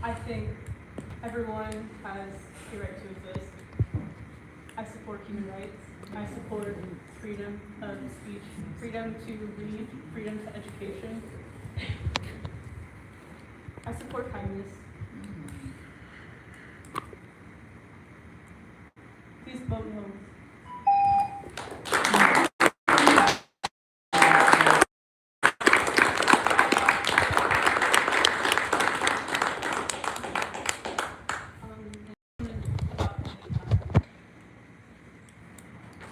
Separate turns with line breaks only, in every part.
I think everyone has the right to exist. I support human rights. I support freedom of speech, freedom to read, freedom to education. I support kindness. Please vote no.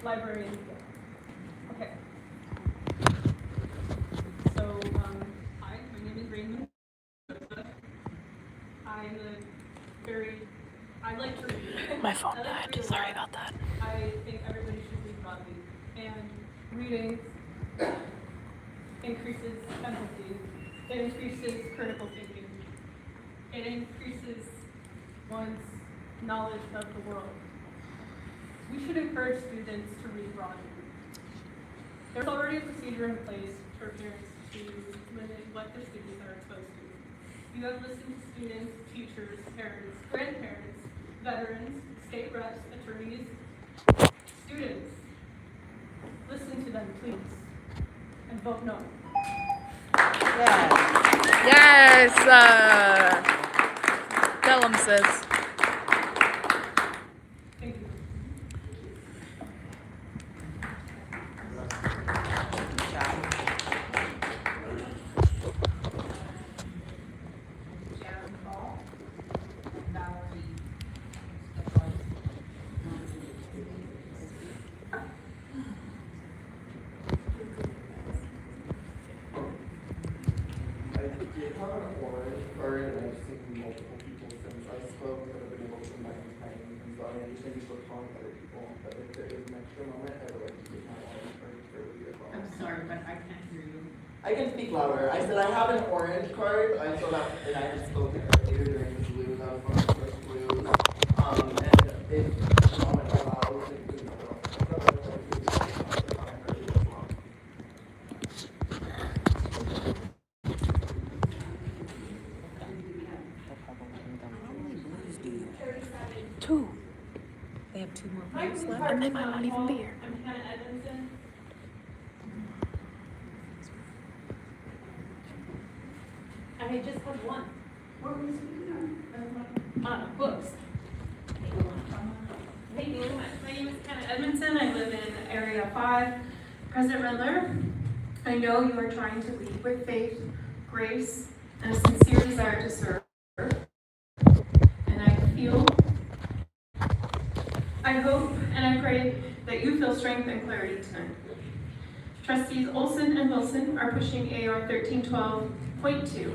Librarian. Okay. So, hi, my name is Raymond. I like to read.
My phone died. Sorry about that.
I think everybody should read broadly. And reading increases empathy. It increases critical thinking. It increases one's knowledge of the world. We should encourage students to read broadly. There's already a procedure in place for parents to limit what their students are exposed to. You have listened to students, teachers, parents, grandparents, veterans, state reps, attorneys, students. Listen to them, please, and vote no.
Yes. Tell them, sis.
Thank you.
I'm sorry, but I can't hear you.
I can speak louder. I said I have an orange card. I filled out, and I had spoken earlier during the blues. I was one of the first blues. And if the moment allows, it could
Two.
They have 2 more blues left.
And they might not even be here.
I'm Hannah Edmondson. I just had one. What were we speaking on? Books. Hey, my name is Hannah Edmondson. I live in Area 5. President Redler, I know you are trying to lead with faith, grace, and a sincere desire to serve. And I hope and I pray that you feel strength and clarity tonight. Trustees Olson and Wilson are pushing AR 1312.2.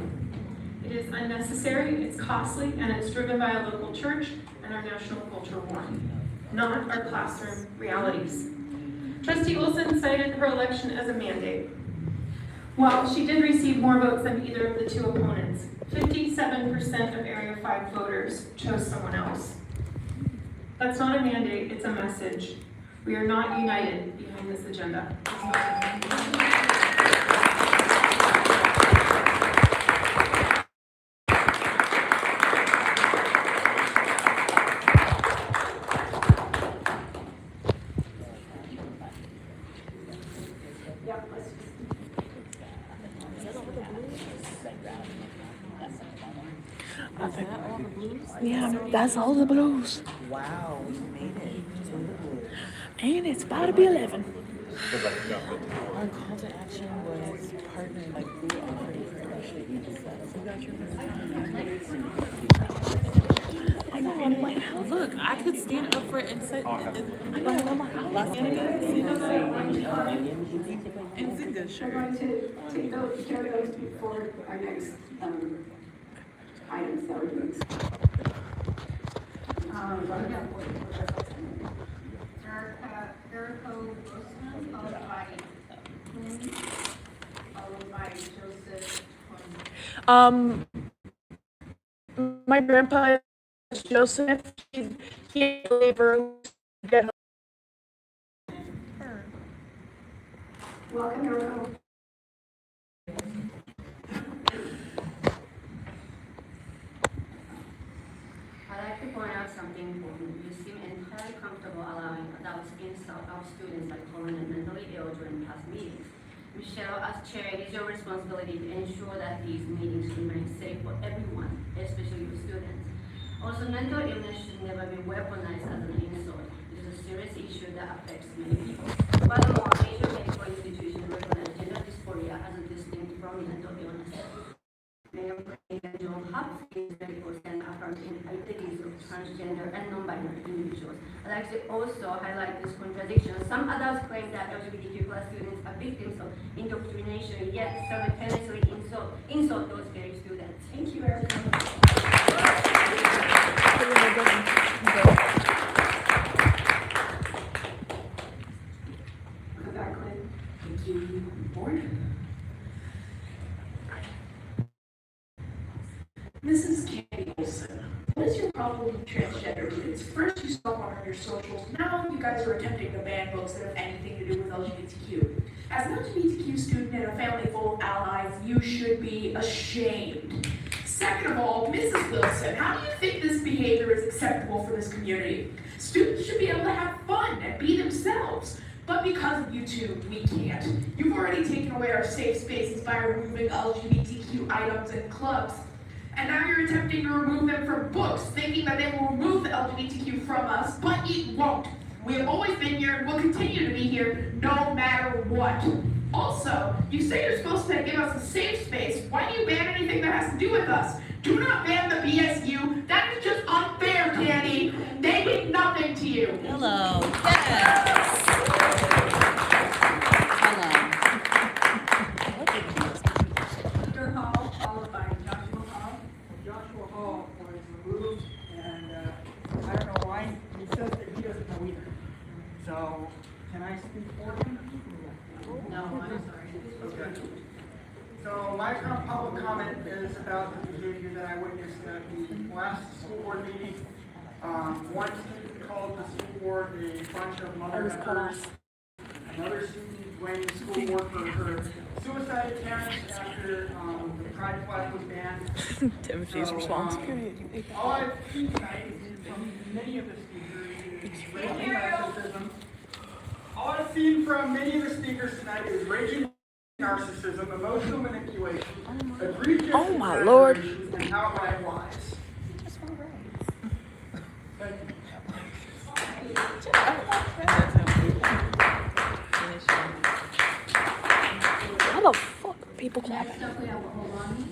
It is unnecessary, it's costly, and it's driven by a local church and our national culture war, not our classroom realities. Trustee Olson cited her election as a mandate. While she did receive more votes than either of the 2 opponents, 57% of Area 5 voters chose someone else. That's not a mandate, it's a message. We are not united behind this agenda.
Yeah, that's all the blues.
Wow, we made it.
And it's about to be 11.
Our call to action was partner, like blue offering partnership. You got your Look, I could stand up for it and say, and Zinga, sure.
We're going to take those before our next items that we're doing.
Jericho Grossman, followed by Joseph.
My grandpa is Joseph. He labor get home.
Welcome, Jericho.
something important. You seem entirely comfortable allowing adults insult our students by calling them mentally ill during past meetings. Michelle, as chair, it is your responsibility to ensure that these meetings remain safe for everyone, especially for students. Also, mental illness should never be weaponized as an insult. It is a serious issue that affects many people. Furthermore, major medical institutions recognize gender dysphoria as a distinct from mental illness. Mayor President John Hopkins Medical Center affirms identities of transgender and non-binary individuals. I'd like to also highlight this contradiction. Some adults claim that LGBTQ plus students are victims of indoctrination, yet simultaneously insult those very students.
Thank you, Erica. Come back, Lynn.
Thank you, board. Mrs. Candy Olson, what is your problem with transgender kids? First you spoke on your socials, now you guys are attempting to ban books that have anything to do with LGBTQ. As an LGBTQ student in a family full of allies, you should be ashamed. Second of all, Mrs. Wilson, how do you think this behavior is acceptable for this community? Students should be able to have fun and be themselves. But because of you two, we can't. You've already taken away our safe spaces by removing LGBTQ items and clubs. And now you're attempting to remove them from books, thinking that they will remove the LGBTQ from us, but it won't. We have always been here and will continue to be here no matter what. Also, you say you're supposed to give us a safe space. Why do you ban anything that has to do with us? Do not ban the BSU. That is just unfair, Candy. They mean nothing to you.
Hello. Yes.
Dr. Hall, followed by Joshua Hall.
Joshua Hall was removed, and I don't know why, he says that he doesn't know either. So, can I speak for him?
No, I'm sorry.
Okay. So, my public comment is about the behavior that I witnessed at the last school board meeting. One student called the school board a bunch of mother effers. Another student blamed the school board for her suicide attempts after the pride flag was banned.
Timothy's response.
All I've seen tonight from many of the speakers is raging narcissism. All I've seen from many of the speakers tonight is raging narcissism, emotional manipulation, egregious
Oh my Lord.
exaggerations, and outright lies. Thank you.
How the fuck are people clapping?
Next up, we have Olani,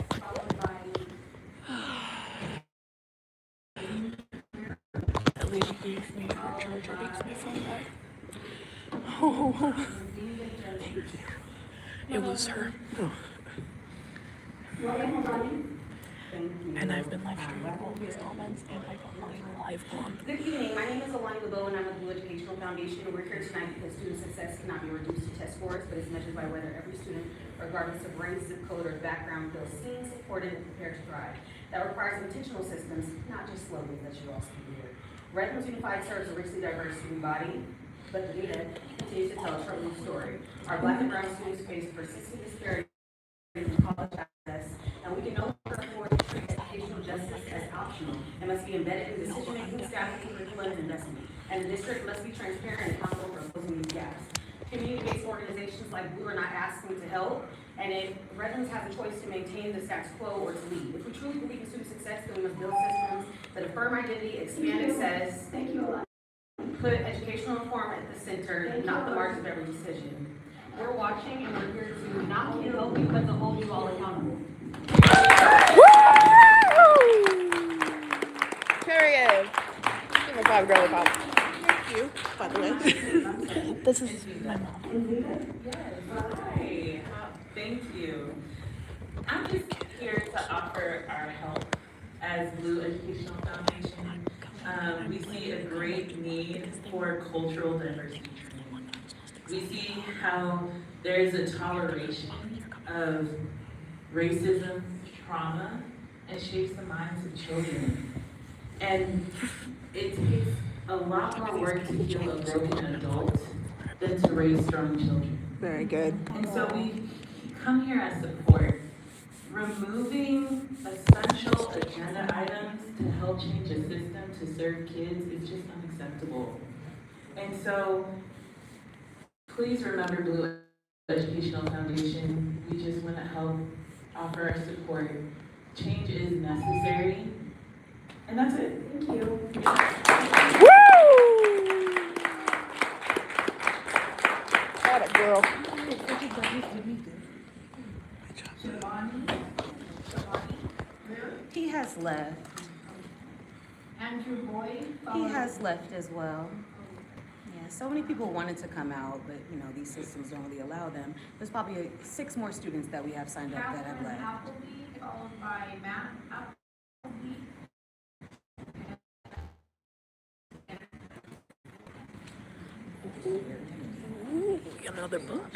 followed by
That lady gave me her charger, makes my phone die. Oh, thank you. It was her.
Welcome, Olani.
And I've been live streaming all these comments and I got my live on.
Good evening, my name is Alani Lebeau and I'm with the Blue Educational Foundation. We're here tonight because student success cannot be reduced to test scores, but is measured by whether every student, regardless of rank, zip code, or background, feels seen, supported, and prepared to thrive. That requires intentional systems, not just slogans that you all see here. Redlands Unified serves a richly diverse student body, but the data continues to tell a troubling story. Our Black and brown students face persistent disparities in college access, and we can no longer afford to treat educational justice as optional. It must be embedded in decision-making, staffing, curriculum, and investment. And the district must be transparent and accountable for closing these gaps. Community-based organizations like Blue are not asking to help, and if Redlands has a choice to maintain the status quo or to lead. If we truly believe in student success, then we must build systems that affirm identity, expand access,
Thank you, Olani.
put educational reform at the center, not the margin of every decision. We're watching and we're here to not only help you, but to hold you all accountable.
Period. Give me 5 girly pop. Thank you, by the way. This is my mom.
Yes. Hi. Thank you. I'm just here to offer our help as Blue Educational Foundation. We see a great need for cultural diversity. We see how there's a toleration of racism, trauma, and shapes the minds of children. And it takes a lot more work to heal a broken adult than to raise strong children.
Very good.
And so we come here as support, removing essential agenda items to help change a to serve kids is just unacceptable. And so, please remember Blue Educational Foundation. We just want to help offer our support. Change is necessary. And that's it.
Thank you.
Got it, girl.
He has left.
Andrew Boyd.
He has left as well. Yeah, so many people wanted to come out, but you know, these systems don't really allow them. There's probably 6 more students that we have signed up that have left.
Appleby, followed by Matt Appleby.
Ooh, another book.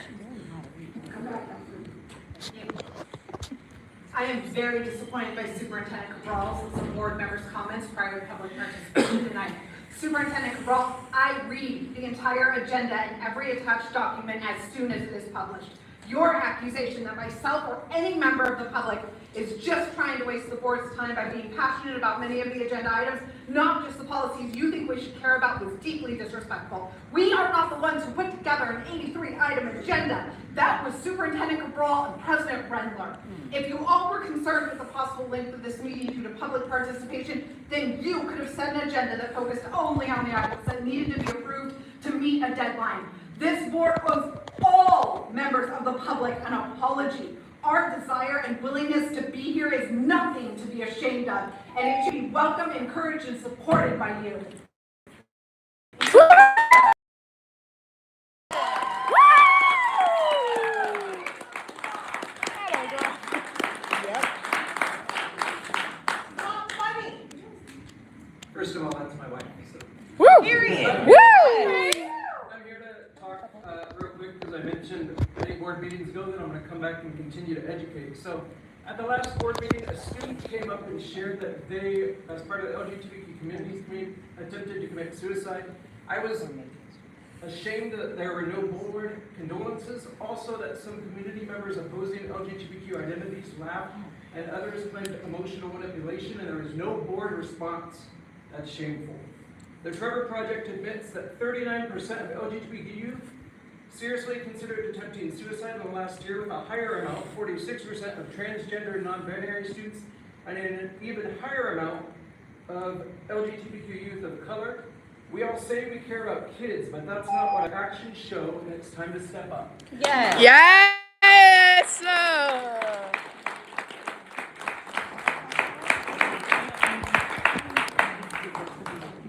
I am very disappointed by Superintendent Cabral's and some board members' comments prior to public participation tonight. Superintendent Cabral, I read the entire agenda and every attached document as soon as it is published. Your accusation that myself or any member of the public is just trying to waste the board's time by being passionate about many of the agenda items, not just the policies you think we should care about, was deeply disrespectful. We are not the ones who put together an 83-item agenda. That was Superintendent Cabral and President Rendler. If you all were concerned with the possible length of this meeting due to public participation, then you could have set an agenda that focused only on the items that needed to be approved to meet a deadline. This board owes all members of the public an apology. Our desire and willingness to be here is nothing to be ashamed of, and it should be welcomed, encouraged, and supported by you.
First of all, that's my wife. So.
Woo!
I'm here to talk real quick because I mentioned many board meetings ago that I'm going to come back and continue to educate. So at the last board meeting, a student came up and shared that they, as part of the LGBTQ community, attempted to commit suicide. I was ashamed that there were no board condolences. Also that some community members opposing LGBTQ identities laughed and others claimed emotional manipulation, and there was no board response. That's shameful. The Trevor Project admits that 39% of LGBT youth seriously considered attempting suicide in the last year, with a higher amount, 46% of transgender and non-binary students, and an even higher amount of LGBTQ youth of color. We all say we care about kids, but that's not what our actions show, and it's time to step up.
Yes.
Yes!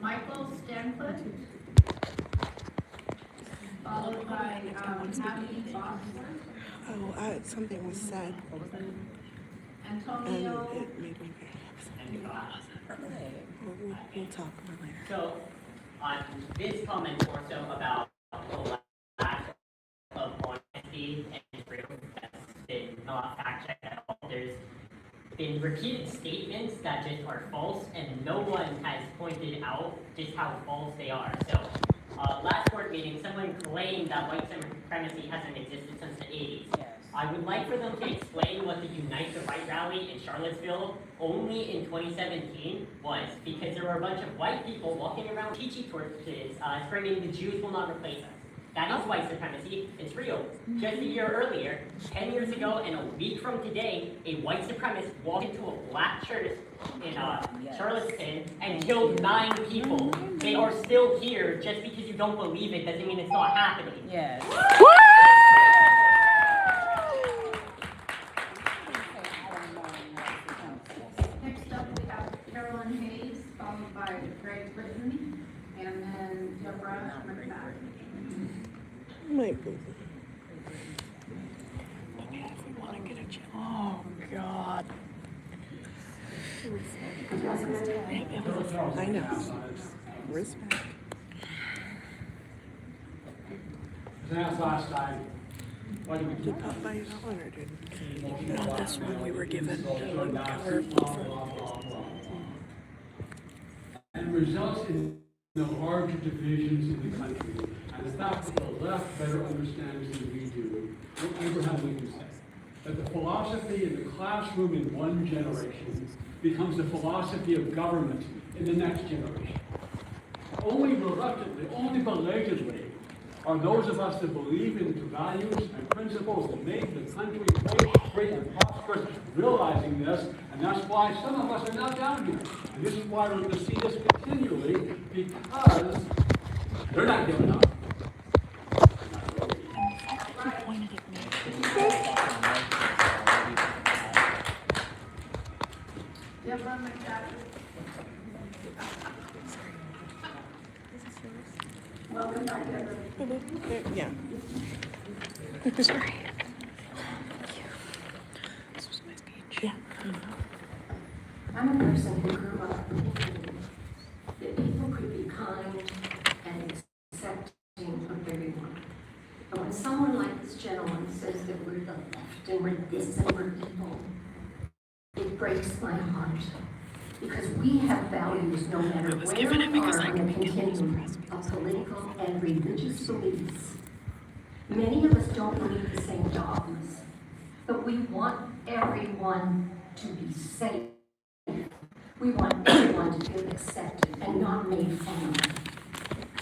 Michael Stanford. Followed by Abby Bosworth.
Oh, something was said, and
Antonio.
it made me very upset. We'll talk more later.
So, on this comment more so about the lack of honesty and truth that's been not fact-checked at all. There's been repeated statements that just are false, and no one has pointed out just how false they are. So, last board meeting, someone claimed that white supremacy hasn't existed since the 80s.
Yes.
I would like for them to explain what the Unite the Right rally in Charlottesville only in 2017 was, because there were a bunch of white people walking around teaching torches, screaming, "The Jews will not replace us." That is white supremacy. It's real. Just a year earlier, 10 years ago, and a week from today, a white supremacist walked into a black church in Charlottesville and killed 9 people. They are still here. Just because you don't believe it doesn't mean it's not happening.
Yes.
Next up, we have Carolyn Hayes, followed by Greg Britton, and then Deborah McMahon.
My boo. Okay, if we want to get a chance. Oh, God. I know. Respect.
That's last time.
Did Pop buy you that one or didn't? No, this one we were given to cover.
And results in the larger divisions in the country. And it's not that the left better understands than we do. What Abraham Lincoln said, that the philosophy in the classroom in one generation becomes the philosophy of government in the next generation. Only reluctantly, only belatedly, are those of us that believe in the values and principles that make the country great and prosperous realizing this, and that's why some of us are now down here. And this is why we're going to see this continually, because they're not giving up.
Welcome back, Deborah.
Yeah. Sorry. Yeah.
I'm a person who grew up thinking that people could be kind and accepting of everyone. But when someone like this gentleman says that we're the left and we're this and we're evil, it breaks my heart. Because we have values no matter where we are on the continuum of political and religious beliefs. Many of us don't believe the same dogmas, but we want everyone to be safe. We want everyone to feel accepted and not made fun of.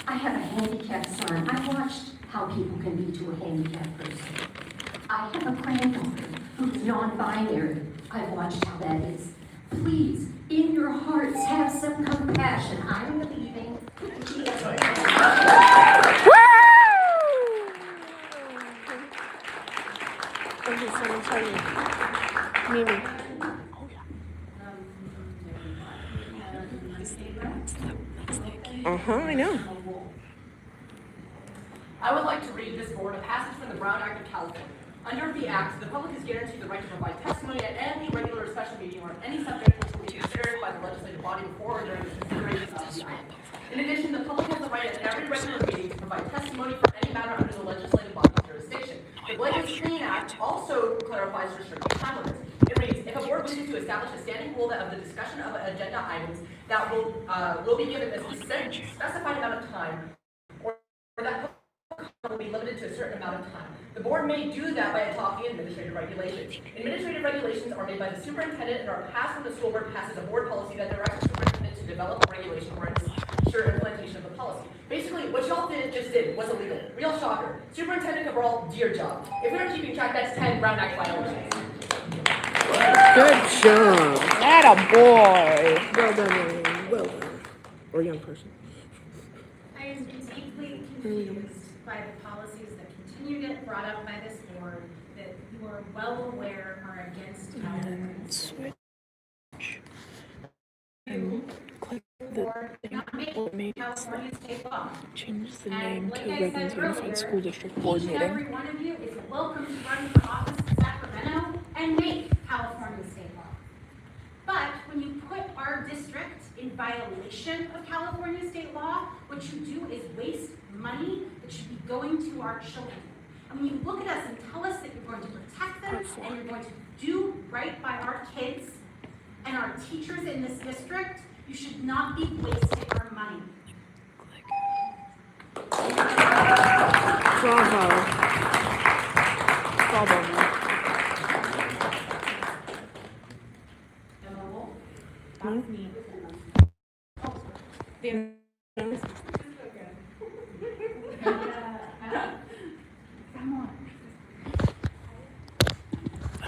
I have a handicapped son. I watched how people can be to a handicapped person. I have a granddaughter who's non-binary. I've watched how that is. Please, in your hearts, have some compassion. I'm leaving.
Mimi. I know.
I would like to read this board a passage from the Brown Act of California. Under the Act, the public is guaranteed the right to provide testimony at any regular or special meeting on any subject which will be considered by the legislative body before or during the consideration of the act. In addition, the public has the right at every regular meeting to provide testimony for any matter under the legislative body's jurisdiction. The Blake Clean Act also clarifies restricted time limits. It reads, if a board wishes to establish a standing rule of the discussion of agenda items that will be given a specified amount of time, or that will be limited to a certain amount of time. The board may do that by adopting administrative regulations. Administrative regulations are made by the superintendent and are passed when the school board passes a board policy that directs the superintendent to develop a regulation or ensure implementation of the policy. Basically, what y'all just did was illegal. Real shocker. Superintendent Cabral, dear job. If we are keeping track, that's 10 Brown Act violations.
Good job. That a boy. Well done, young man. Well done. Or young person.
I am deeply confused by the policies that continue to get brought up by this board that you are well aware are against California.
Switch. And click the thing.
California state law.
Change the
And
name
like
to
I
Redlands
said
Unified
earlier,
School District
each
Board
and
meeting.
every one of you is welcome to run for office in Sacramento and make California state law. But when you put our district in violation of California state law, what you do is waste money that should be going to our children. And when you look at us and tell us that you're going to protect them and you're going to do right by our kids and our teachers in this district, you should not be wasting our money.
Bravo. Bravo.
That's me.